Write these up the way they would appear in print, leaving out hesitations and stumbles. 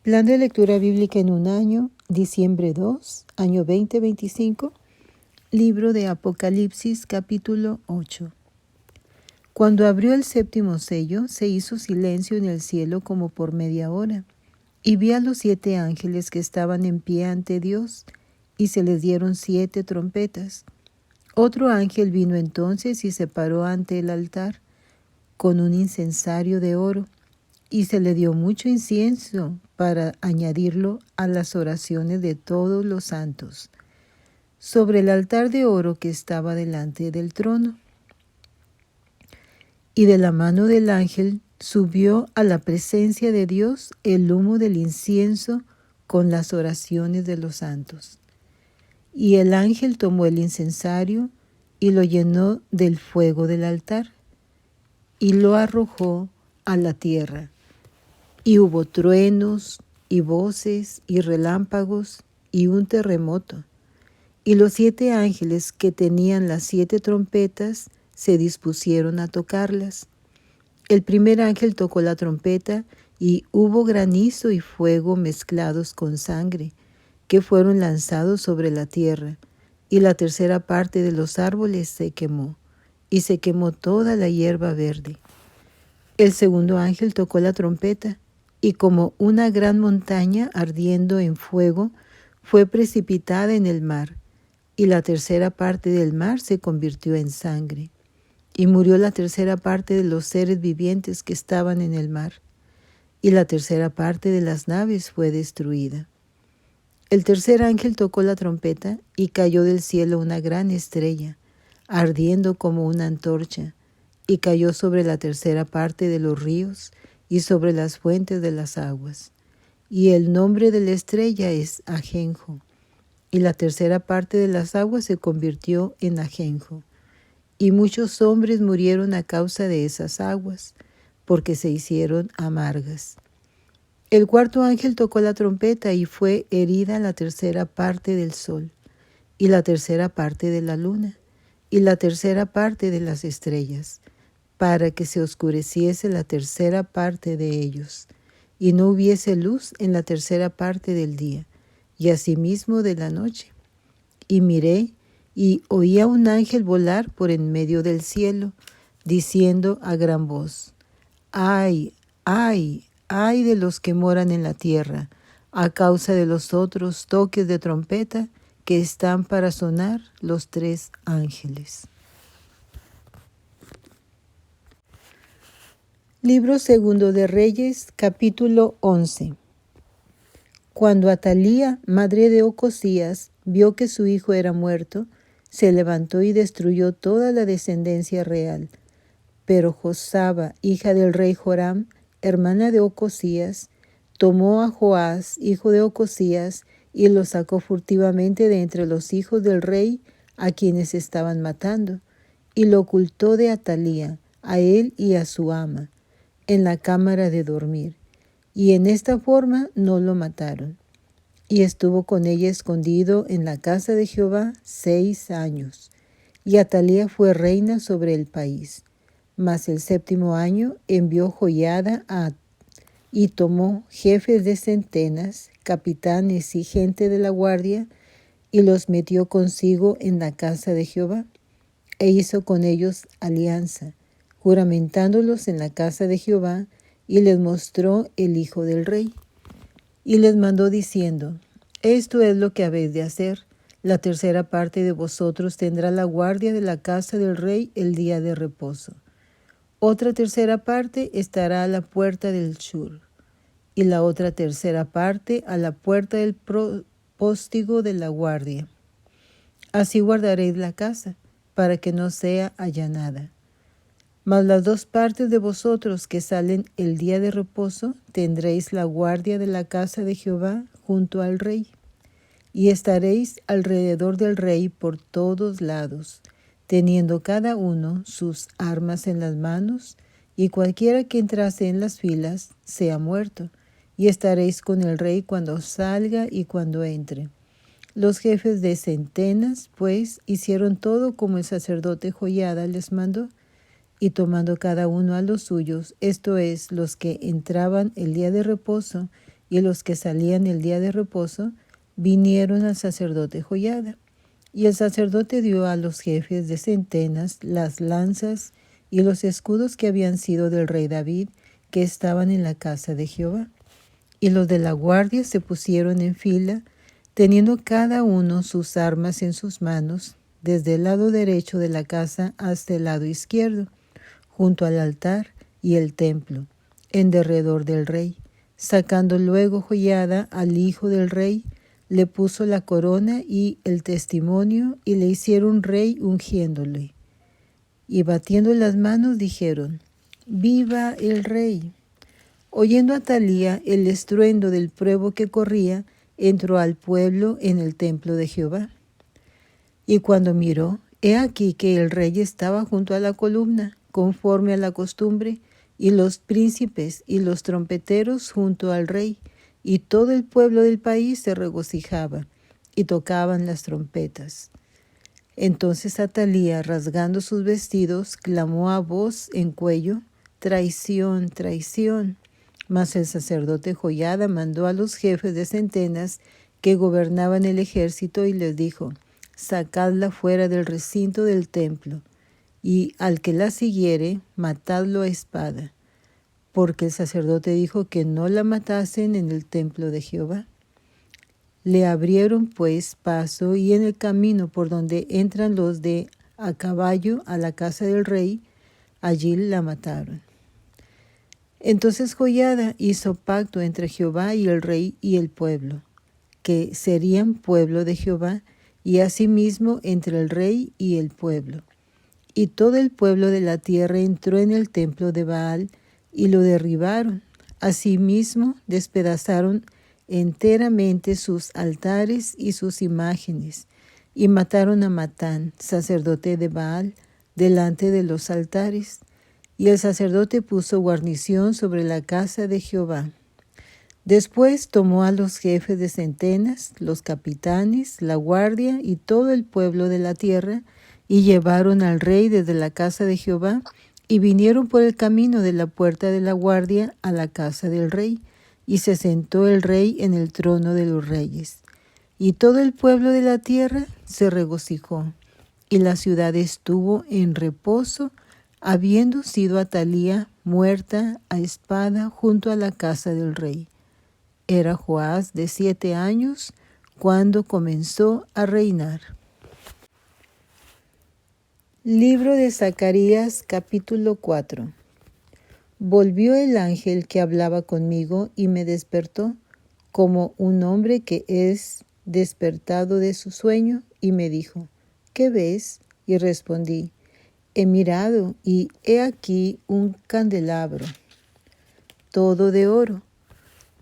Plan de lectura bíblica en un año, diciembre 2, año 2025, libro de Apocalipsis, capítulo 8. Cuando abrió el séptimo sello, se hizo silencio en el cielo como por media hora, y vi a los 7 ángeles que estaban en pie ante Dios, y se les dieron 7 trompetas. Otro ángel vino entonces y se paró ante el altar, con un incensario de oro, y se le dio mucho incienso para añadirlo a las oraciones de todos los santos, sobre el altar de oro que estaba delante del trono. Y de la mano del ángel subió a la presencia de Dios el humo del incienso con las oraciones de los santos. Y el ángel tomó el incensario y lo llenó del fuego del altar, y lo arrojó a la tierra. Y hubo truenos, y voces, y relámpagos, y un terremoto. Y los 7 ángeles que tenían las 7 trompetas se dispusieron a tocarlas. El primer ángel tocó la trompeta, y hubo granizo y fuego mezclados con sangre, que fueron lanzados sobre la tierra, y la tercera parte de los árboles se quemó, y se quemó toda la hierba verde. El segundo ángel tocó la trompeta, y como una gran montaña ardiendo en fuego, fue precipitada en el mar, y la tercera parte del mar se convirtió en sangre. Y murió la tercera parte de los seres vivientes que estaban en el mar, y la tercera parte de las naves fue destruida. El tercer ángel tocó la trompeta, y cayó del cielo una gran estrella, ardiendo como una antorcha, y cayó sobre la tercera parte de los ríos y sobre las fuentes de las aguas. Y el nombre de la estrella es Ajenjo, y la tercera parte de las aguas se convirtió en ajenjo. Y muchos hombres murieron a causa de esas aguas, porque se hicieron amargas. El cuarto ángel tocó la trompeta, y fue herida la tercera parte del sol, y la tercera parte de la luna, y la tercera parte de las estrellas, para que se oscureciese la tercera parte de ellos, y no hubiese luz en la tercera parte del día, y asimismo de la noche. Y miré, y oí a un ángel volar por en medio del cielo, diciendo a gran voz: ¡Ay, ay, ay de los que moran en la tierra, a causa de los otros toques de trompeta que están para sonar los 3 ángeles! Libro segundo de Reyes, capítulo 11. Cuando Atalía, madre de Ocosías, vio que su hijo era muerto, se levantó y destruyó toda la descendencia real. Pero Josaba, hija del rey Joram, hermana de Ocosías, tomó a Joás, hijo de Ocosías, y lo sacó furtivamente de entre los hijos del rey a quienes estaban matando, y lo ocultó de Atalía, a él y a su ama, en la cámara de dormir, y en esta forma no lo mataron. Y estuvo con ella escondido en la casa de Jehová 6 años, y Atalía fue reina sobre el país. Mas el 7º año envió Joiada y tomó jefes de centenas, capitanes y gente de la guardia, y los metió consigo en la casa de Jehová, e hizo con ellos alianza, juramentándolos en la casa de Jehová, y les mostró el hijo del rey. Y les mandó diciendo: esto es lo que habéis de hacer. La tercera parte de vosotros tendrá la guardia de la casa del rey el día de reposo. Otra tercera parte estará a la puerta del Shur, y la otra tercera parte a la puerta del póstigo de la guardia. Así guardaréis la casa, para que no sea allanada. Mas las 2 partes de vosotros que salen el día de reposo tendréis la guardia de la casa de Jehová junto al rey, y estaréis alrededor del rey por todos lados, teniendo cada uno sus armas en las manos, y cualquiera que entrase en las filas sea muerto, y estaréis con el rey cuando salga y cuando entre. Los jefes de centenas, pues, hicieron todo como el sacerdote Joiada les mandó, y tomando cada uno a los suyos, esto es, los que entraban el día de reposo, y los que salían el día de reposo vinieron al sacerdote Joiada. Y el sacerdote dio a los jefes de centenas las lanzas y los escudos que habían sido del rey David, que estaban en la casa de Jehová. Y los de la guardia se pusieron en fila, teniendo cada uno sus armas en sus manos, desde el lado derecho de la casa hasta el lado izquierdo, junto al altar y el templo, en derredor del rey. Sacando luego Joiada al hijo del rey, le puso la corona y el testimonio, y le hicieron rey ungiéndole. Y batiendo las manos dijeron: ¡Viva el rey! Oyendo Atalía el estruendo del pruebo que corría, entró al pueblo en el templo de Jehová. Y cuando miró, he aquí que el rey estaba junto a la columna, conforme a la costumbre, y los príncipes y los trompeteros junto al rey, y todo el pueblo del país se regocijaba, y tocaban las trompetas. Entonces Atalía, rasgando sus vestidos, clamó a voz en cuello: ¡Traición, traición! Mas el sacerdote Joiada mandó a los jefes de centenas que gobernaban el ejército y les dijo: sacadla fuera del recinto del templo, y al que la siguiere, matadlo a espada. Porque el sacerdote dijo que no la matasen en el templo de Jehová. Le abrieron pues paso, y en el camino por donde entran los de a caballo a la casa del rey, allí la mataron. Entonces Joiada hizo pacto entre Jehová y el rey y el pueblo, que serían pueblo de Jehová, y asimismo entre el rey y el pueblo. Y todo el pueblo de la tierra entró en el templo de Baal, y lo derribaron. Asimismo despedazaron enteramente sus altares y sus imágenes, y mataron a Matán, sacerdote de Baal, delante de los altares. Y el sacerdote puso guarnición sobre la casa de Jehová. Después tomó a los jefes de centenas, los capitanes, la guardia y todo el pueblo de la tierra, y llevaron al rey desde la casa de Jehová, y vinieron por el camino de la puerta de la guardia a la casa del rey, y se sentó el rey en el trono de los reyes. Y todo el pueblo de la tierra se regocijó, y la ciudad estuvo en reposo, habiendo sido Atalía muerta a espada junto a la casa del rey. Era Joás de 7 años cuando comenzó a reinar. Libro de Zacarías, capítulo 4. Volvió el ángel que hablaba conmigo y me despertó, como un hombre que es despertado de su sueño, y me dijo: ¿qué ves? Y respondí: he mirado, y he aquí un candelabro, todo de oro,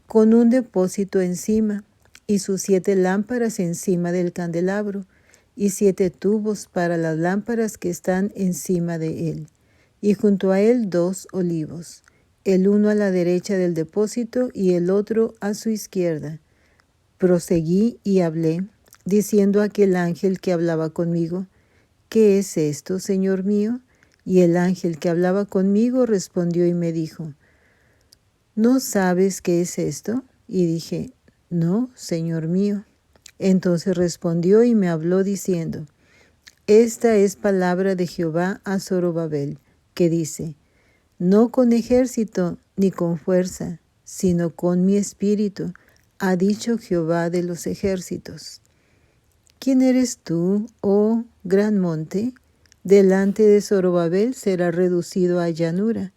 con un depósito encima, y sus 7 lámparas encima del candelabro, y 7 tubos para las lámparas que están encima de él, y junto a él 2 olivos, el uno a la derecha del depósito y el otro a su izquierda. Proseguí y hablé, diciendo a aquel ángel que hablaba conmigo: ¿qué es esto, Señor mío? Y el ángel que hablaba conmigo respondió y me dijo: ¿no sabes qué es esto? Y dije: no, Señor mío. Entonces respondió y me habló diciendo: esta es palabra de Jehová a Zorobabel, que dice: no con ejército ni con fuerza, sino con mi espíritu, ha dicho Jehová de los ejércitos. ¿Quién eres tú, oh gran monte? Delante de Zorobabel será reducido a llanura.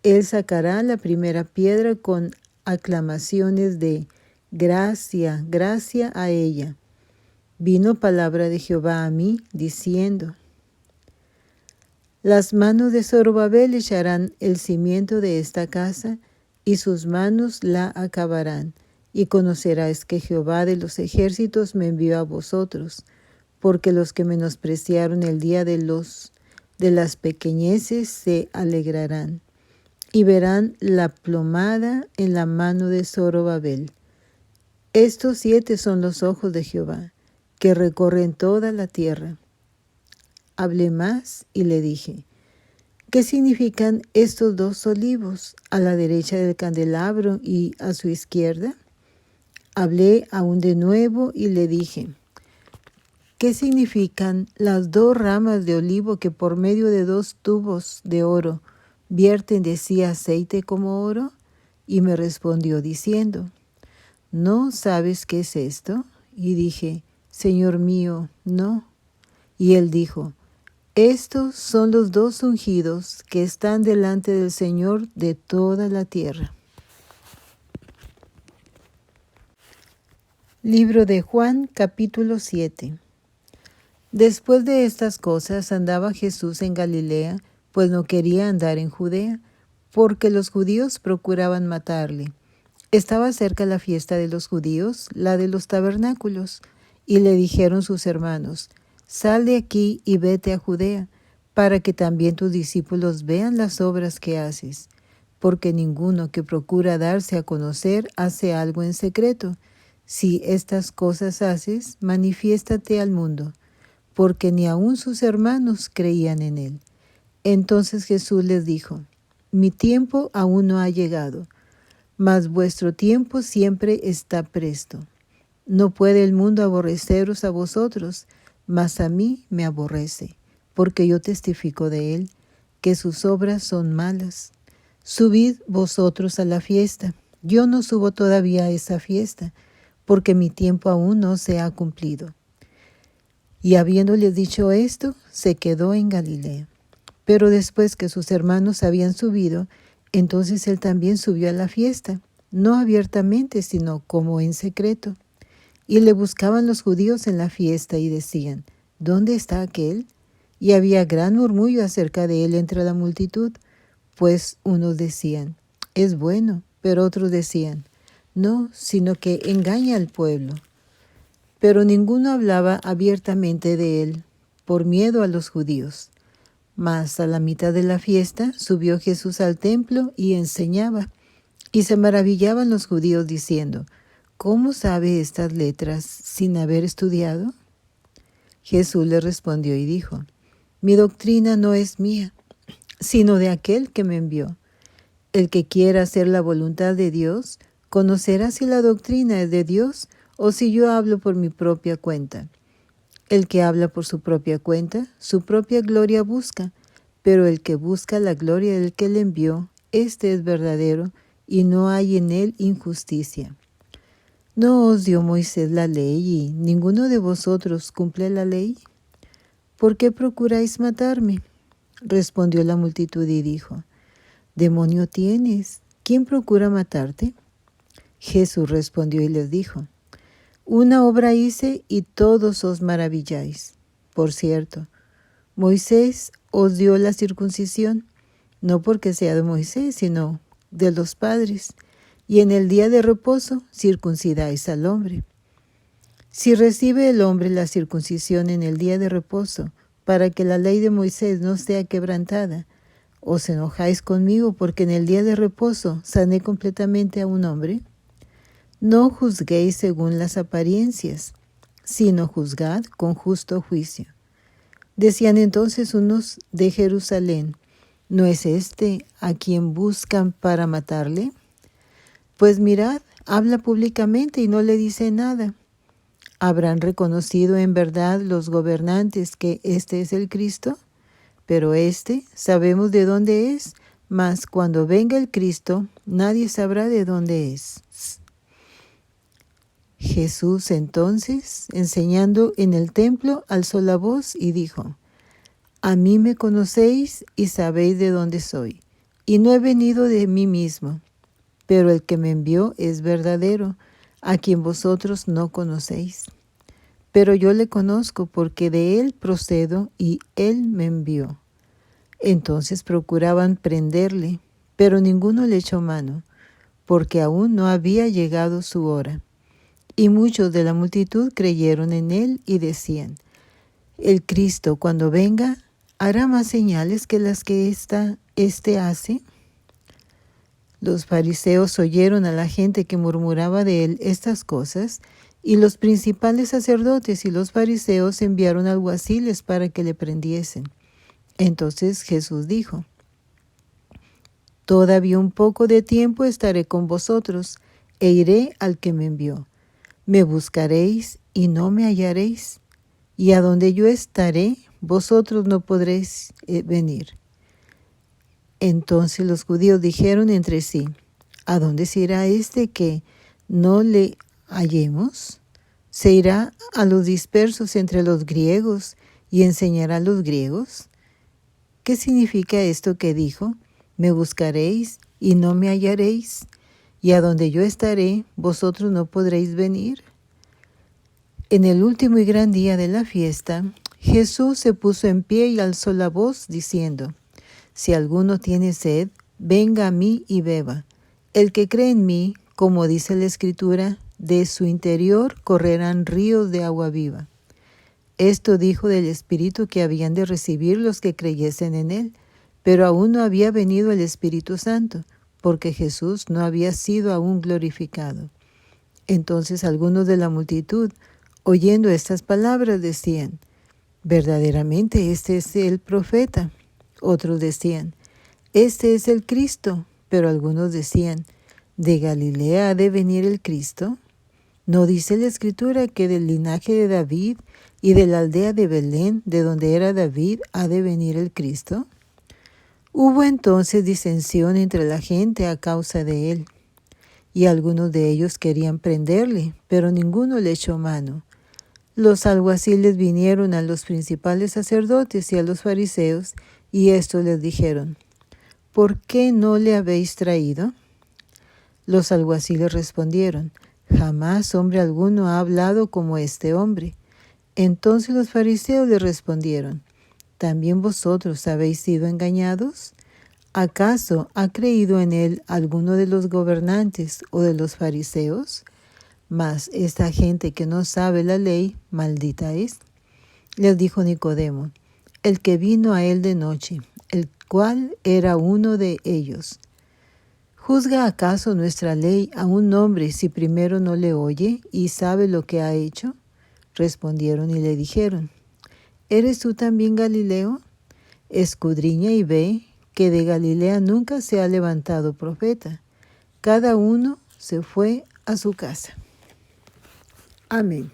Él sacará la primera piedra con aclamaciones de gracia, gracia a ella. Vino palabra de Jehová a mí, diciendo: las manos de Zorobabel echarán el cimiento de esta casa, y sus manos la acabarán. Y conocerás que Jehová de los ejércitos me envió a vosotros, porque los que menospreciaron el día de las pequeñeces se alegrarán, y verán la plomada en la mano de Zorobabel. Estos 7 son los ojos de Jehová, que recorren toda la tierra. Hablé más y le dije: ¿qué significan estos 2 olivos a la derecha del candelabro y a su izquierda? Hablé aún de nuevo y le dije: ¿qué significan las 2 ramas de olivo que por medio de 2 tubos de oro vierten de sí aceite como oro? Y me respondió diciendo: ¿no sabes qué es esto? Y dije: Señor mío, no. Y él dijo: estos son los 2 ungidos que están delante del Señor de toda la tierra. Libro de Juan, capítulo 7. Después de estas cosas andaba Jesús en Galilea, pues no quería andar en Judea, porque los judíos procuraban matarle. Estaba cerca la fiesta de los judíos, la de los tabernáculos, y le dijeron sus hermanos: sal de aquí y vete a Judea, para que también tus discípulos vean las obras que haces, porque ninguno que procura darse a conocer hace algo en secreto. Si estas cosas haces, manifiéstate al mundo, porque ni aun sus hermanos creían en él. Entonces Jesús les dijo: mi tiempo aún no ha llegado, mas vuestro tiempo siempre está presto. No puede el mundo aborreceros a vosotros, mas a mí me aborrece, porque yo testifico de él, que sus obras son malas. Subid vosotros a la fiesta. Yo no subo todavía a esa fiesta, porque mi tiempo aún no se ha cumplido. Y habiéndoles dicho esto, se quedó en Galilea. Pero después que sus hermanos habían subido, entonces él también subió a la fiesta, no abiertamente, sino como en secreto. Y le buscaban los judíos en la fiesta y decían: ¿dónde está aquel? Y había gran murmullo acerca de él entre la multitud, pues unos decían: es bueno, pero otros decían: no, sino que engaña al pueblo. Pero ninguno hablaba abiertamente de él, por miedo a los judíos. Mas a la mitad de la fiesta subió Jesús al templo y enseñaba. Y se maravillaban los judíos diciendo: ¿cómo sabe estas letras sin haber estudiado? Jesús le respondió y dijo: mi doctrina no es mía, sino de aquel que me envió. El que quiera hacer la voluntad de Dios, conocerá si la doctrina es de Dios o si yo hablo por mi propia cuenta. El que habla por su propia cuenta, su propia gloria busca, pero el que busca la gloria del que le envió, éste es verdadero, y no hay en él injusticia. ¿No os dio Moisés la ley y ninguno de vosotros cumple la ley? ¿Por qué procuráis matarme? Respondió la multitud y dijo: demonio tienes, ¿quién procura matarte? Jesús respondió y les dijo: una obra hice y todos os maravilláis. Por cierto, Moisés os dio la circuncisión, no porque sea de Moisés, sino de los padres, y en el día de reposo circuncidáis al hombre. Si recibe el hombre la circuncisión en el día de reposo, para que la ley de Moisés no sea quebrantada, ¿os enojáis conmigo porque en el día de reposo sané completamente a un hombre? No juzguéis según las apariencias, sino juzgad con justo juicio. Decían entonces unos de Jerusalén: ¿no es este a quien buscan para matarle? Pues mirad, habla públicamente y no le dice nada. ¿Habrán reconocido en verdad los gobernantes que este es el Cristo? Pero sabemos de dónde es, mas cuando venga el Cristo, nadie sabrá de dónde es. Jesús entonces, enseñando en el templo, alzó la voz y dijo: a mí me conocéis y sabéis de dónde soy, y no he venido de mí mismo, pero el que me envió es verdadero, a quien vosotros no conocéis. Pero yo le conozco porque de él procedo y él me envió. Entonces procuraban prenderle, pero ninguno le echó mano, porque aún no había llegado su hora. Y muchos de la multitud creyeron en él y decían: el Cristo, cuando venga, hará más señales que las que éste hace. Los fariseos oyeron a la gente que murmuraba de él estas cosas, y los principales sacerdotes y los fariseos enviaron alguaciles para que le prendiesen. Entonces Jesús dijo: todavía un poco de tiempo estaré con vosotros, e iré al que me envió. Me buscaréis y no me hallaréis, y a donde yo estaré, vosotros no podréis venir. Entonces los judíos dijeron entre sí, ¿a dónde se irá este que no le hallemos? ¿Se irá a los dispersos entre los griegos y enseñará a los griegos? ¿Qué significa esto que dijo? Me buscaréis y no me hallaréis, y a donde yo estaré, vosotros no podréis venir. En el último y gran día de la fiesta, Jesús se puso en pie y alzó la voz, diciendo, si alguno tiene sed, venga a mí y beba. El que cree en mí, como dice la Escritura, de su interior correrán ríos de agua viva. Esto dijo del Espíritu que habían de recibir los que creyesen en él, pero aún no había venido el Espíritu Santo, porque Jesús no había sido aún glorificado. Entonces algunos de la multitud, oyendo estas palabras, decían, verdaderamente este es el profeta. Otros decían, este es el Cristo. Pero algunos decían, ¿de Galilea ha de venir el Cristo? ¿No dice la Escritura que del linaje de David y de la aldea de Belén, de donde era David, ha de venir el Cristo? Hubo entonces disensión entre la gente a causa de él, y algunos de ellos querían prenderle, pero ninguno le echó mano. Los alguaciles vinieron a los principales sacerdotes y a los fariseos, y estos les dijeron, ¿por qué no le habéis traído? Los alguaciles respondieron, jamás hombre alguno ha hablado como este hombre. Entonces los fariseos le respondieron, ¿también vosotros habéis sido engañados? ¿Acaso ha creído en él alguno de los gobernantes o de los fariseos? Mas esta gente que no sabe la ley, maldita es. Les dijo Nicodemo, el que vino a él de noche, el cual era uno de ellos. ¿Juzga acaso nuestra ley a un hombre si primero no le oye y sabe lo que ha hecho? Respondieron y le dijeron, ¿eres tú también Galileo? Escudriña y ve que de Galilea nunca se ha levantado profeta. Cada uno se fue a su casa. Amén.